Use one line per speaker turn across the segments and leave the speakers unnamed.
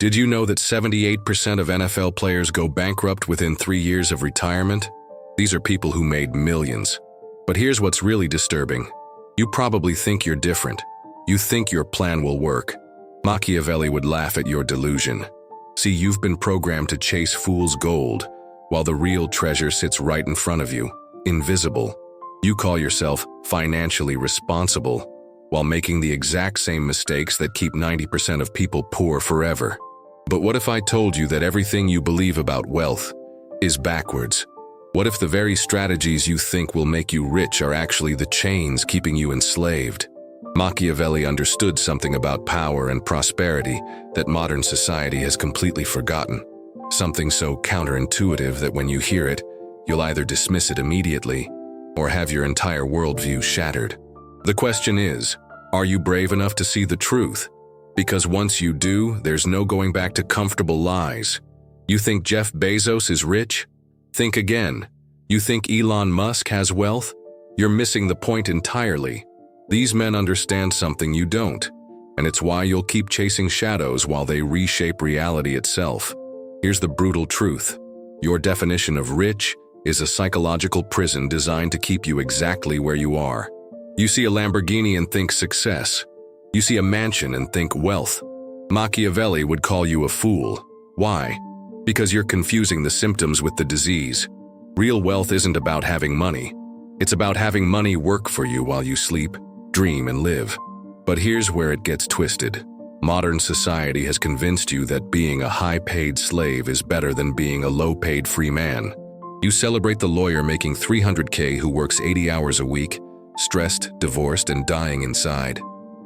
Did you know that 78% of NFL players go bankrupt within 3 years of retirement? These are people who made millions. But here's what's really disturbing. You probably think you're different. You think your plan will work. Machiavelli would laugh at your delusion. See, you've been programmed to chase fool's gold, while the real treasure sits right in front of you, invisible. You call yourself financially responsible, while making the exact same mistakes that keep 90% of people poor forever. But what if I told you that everything you believe about wealth is backwards? What if the very strategies you think will make you rich are actually the chains keeping you enslaved? Machiavelli understood something about power and prosperity that modern society has completely forgotten. Something so counterintuitive that when you hear it, you'll either dismiss it immediately or have your entire worldview shattered. The question is, are you brave enough to see the truth? Because once you do, there's no going back to comfortable lies. You think Jeff Bezos is rich? Think again. You think Elon Musk has wealth? You're missing the point entirely. These men understand something you don't, and it's why you'll keep chasing shadows while they reshape reality itself. Here's the brutal truth. Your definition of rich is a psychological prison designed to keep you exactly where you are. You see a Lamborghini and think success. You see a mansion and think wealth. Machiavelli would call you a fool. Why? Because you're confusing the symptoms with the disease. Real wealth isn't about having money. It's about having money work for you while you sleep, dream, and live. But here's where it gets twisted. Modern society has convinced you that being a high-paid slave is better than being a low-paid free man. You celebrate the lawyer making $300K who works 80 hours a week, stressed, divorced, and dying inside.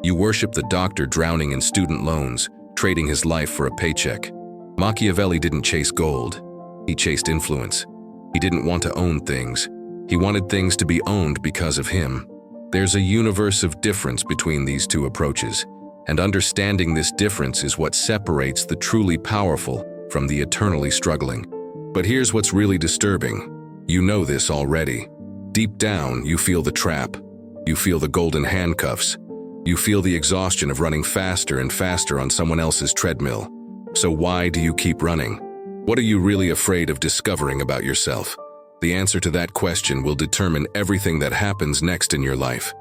You worship the doctor drowning in student loans, trading his life for a paycheck. Machiavelli didn't chase gold. He chased influence. He didn't want to own things. He wanted things to be owned because of him. There's a universe of difference between these two approaches, and understanding this difference is what separates the truly powerful from the eternally struggling. But here's what's really disturbing. You know this already. Deep down, you feel the trap. You feel the golden handcuffs. You feel the exhaustion of running faster and faster on someone else's treadmill. So why do you keep running? What are you really afraid of discovering about yourself? The answer to that question will determine everything that happens next in your life.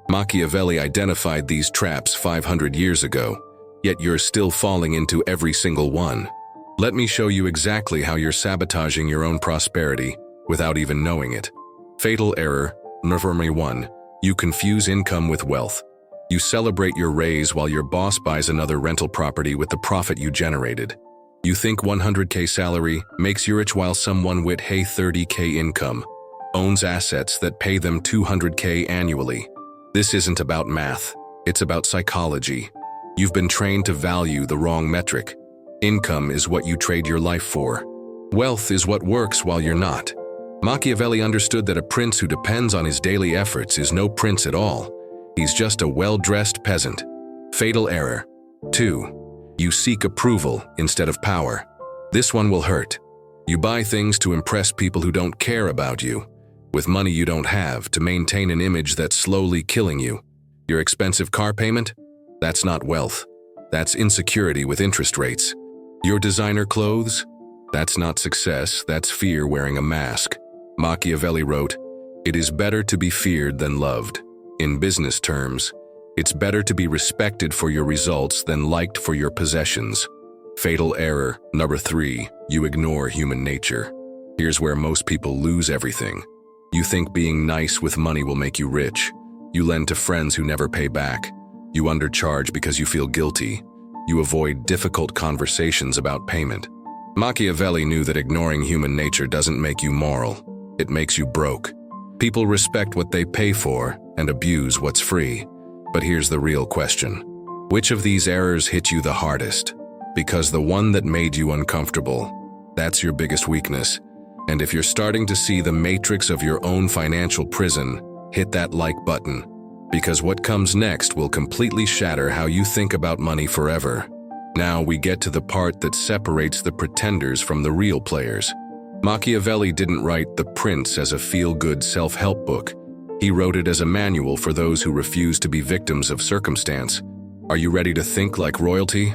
Machiavelli identified these traps 500 years ago, yet you're still falling into every single one. Let me show you exactly how you're sabotaging your own prosperity without even knowing it. Fatal error, number 1. You confuse income with wealth. You celebrate your raise while your boss buys another rental property with the profit you generated. You think 100K salary makes you rich while someone with 30K income owns assets that pay them 200K annually. This isn't about math, it's about psychology. You've been trained to value the wrong metric. Income is what you trade your life for. Wealth is what works while you're not. Machiavelli understood that a prince who depends on his daily efforts is no prince at all. He's just a well-dressed peasant. Fatal error. 2. You seek approval instead of power. This one will hurt. You buy things to impress people who don't care about you, with money you don't have, to maintain an image that's slowly killing you. Your expensive car payment? That's not wealth. That's insecurity with interest rates. Your designer clothes? That's not success, that's fear wearing a mask. Machiavelli wrote, "It is better to be feared than loved." In business terms, it's better to be respected for your results than liked for your possessions. Fatal error, number 3, you ignore human nature. Here's where most people lose everything. You think being nice with money will make you rich. You lend to friends who never pay back. You undercharge because you feel guilty. You avoid difficult conversations about payment. Machiavelli knew that ignoring human nature doesn't make you moral. It makes you broke. People respect what they pay for and abuse what's free. But here's the real question. Which of these errors hit you the hardest? Because the one that made you uncomfortable, that's your biggest weakness. And if you're starting to see the matrix of your own financial prison, hit that like button. Because what comes next will completely shatter how you think about money forever. Now we get to the part that separates the pretenders from the real players. Machiavelli didn't write The Prince as a feel-good self-help book. He wrote it as a manual for those who refuse to be victims of circumstance. Are you ready to think like royalty?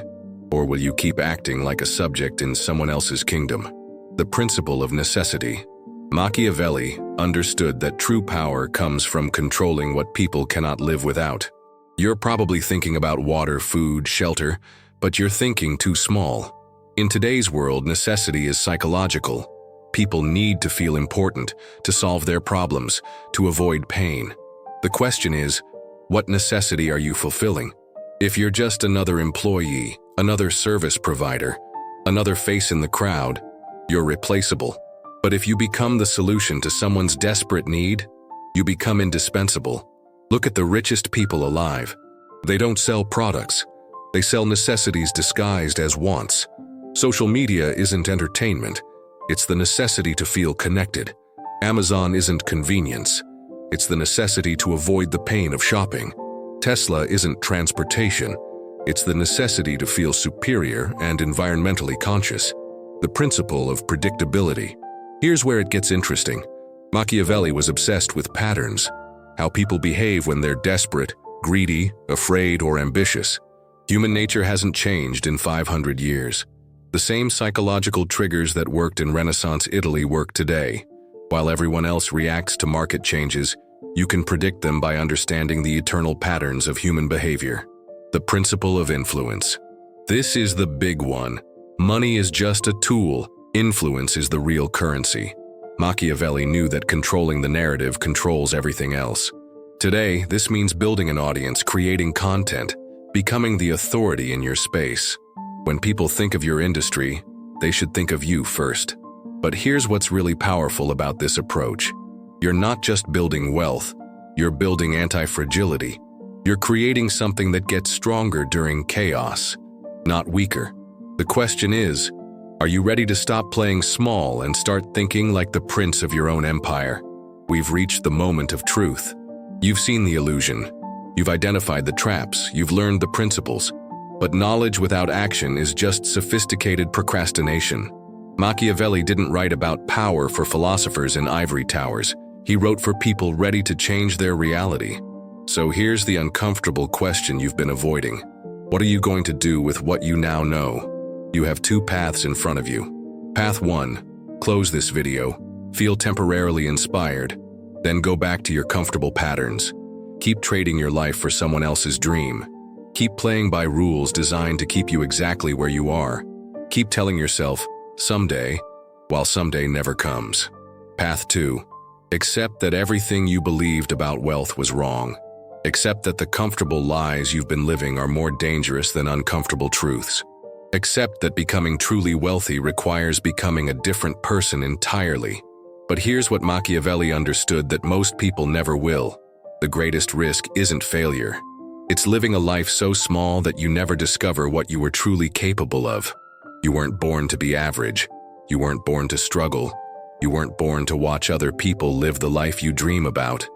Or will you keep acting like a subject in someone else's kingdom? The principle of necessity. Machiavelli understood that true power comes from controlling what people cannot live without. You're probably thinking about water, food, shelter, but you're thinking too small. In today's world, necessity is psychological. People need to feel important, to solve their problems, to avoid pain. The question is, what necessity are you fulfilling? If you're just another employee, another service provider, another face in the crowd, you're replaceable. But if you become the solution to someone's desperate need, you become indispensable. Look at the richest people alive. They don't sell products. They sell necessities disguised as wants. Social media isn't entertainment. It's the necessity to feel connected. Amazon isn't convenience. It's the necessity to avoid the pain of shopping. Tesla isn't transportation. It's the necessity to feel superior and environmentally conscious. The principle of predictability. Here's where it gets interesting. Machiavelli was obsessed with patterns, how people behave when they're desperate, greedy, afraid, or ambitious. Human nature hasn't changed in 500 years. The same psychological triggers that worked in Renaissance Italy work today. While everyone else reacts to market changes, you can predict them by understanding the eternal patterns of human behavior. The principle of influence. This is the big one. Money is just a tool. Influence is the real currency. Machiavelli knew that controlling the narrative controls everything else. Today, this means building an audience, creating content, becoming the authority in your space. When people think of your industry, they should think of you first. But here's what's really powerful about this approach. You're not just building wealth, you're building anti-fragility. You're creating something that gets stronger during chaos, not weaker. The question is, are you ready to stop playing small and start thinking like the prince of your own empire? We've reached the moment of truth. You've seen the illusion. You've identified the traps. You've learned the principles. But knowledge without action is just sophisticated procrastination. Machiavelli didn't write about power for philosophers in ivory towers. He wrote for people ready to change their reality. So here's the uncomfortable question you've been avoiding. What are you going to do with what you now know? You have two paths in front of you. Path 1. Close this video. Feel temporarily inspired. Then go back to your comfortable patterns. Keep trading your life for someone else's dream. Keep playing by rules designed to keep you exactly where you are. Keep telling yourself, someday, while someday never comes. Path 2. Accept that everything you believed about wealth was wrong. Accept that the comfortable lies you've been living are more dangerous than uncomfortable truths. Accept that becoming truly wealthy requires becoming a different person entirely. But here's what Machiavelli understood that most people never will. The greatest risk isn't failure. It's living a life so small that you never discover what you were truly capable of. You weren't born to be average. You weren't born to struggle. You weren't born to watch other people live the life you dream about.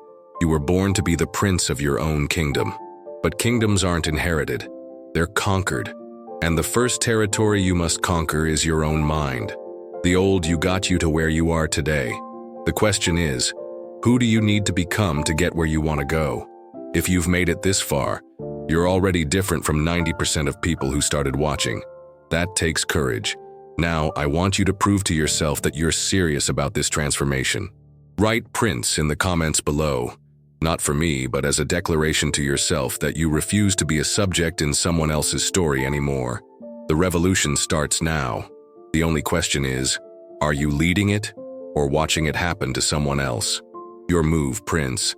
You were born to be the prince of your own kingdom. But kingdoms aren't inherited. They're conquered. And the first territory you must conquer is your own mind. The old you got you to where you are today. The question is, who do you need to become to get where you want to go? If you've made it this far, you're already different from 90% of people who started watching. That takes courage. Now, I want you to prove to yourself that you're serious about this transformation. Write Prince in the comments below. Not for me, but as a declaration to yourself that you refuse to be a subject in someone else's story anymore. The revolution starts now. The only question is, are you leading it or watching it happen to someone else? Your move, Prince.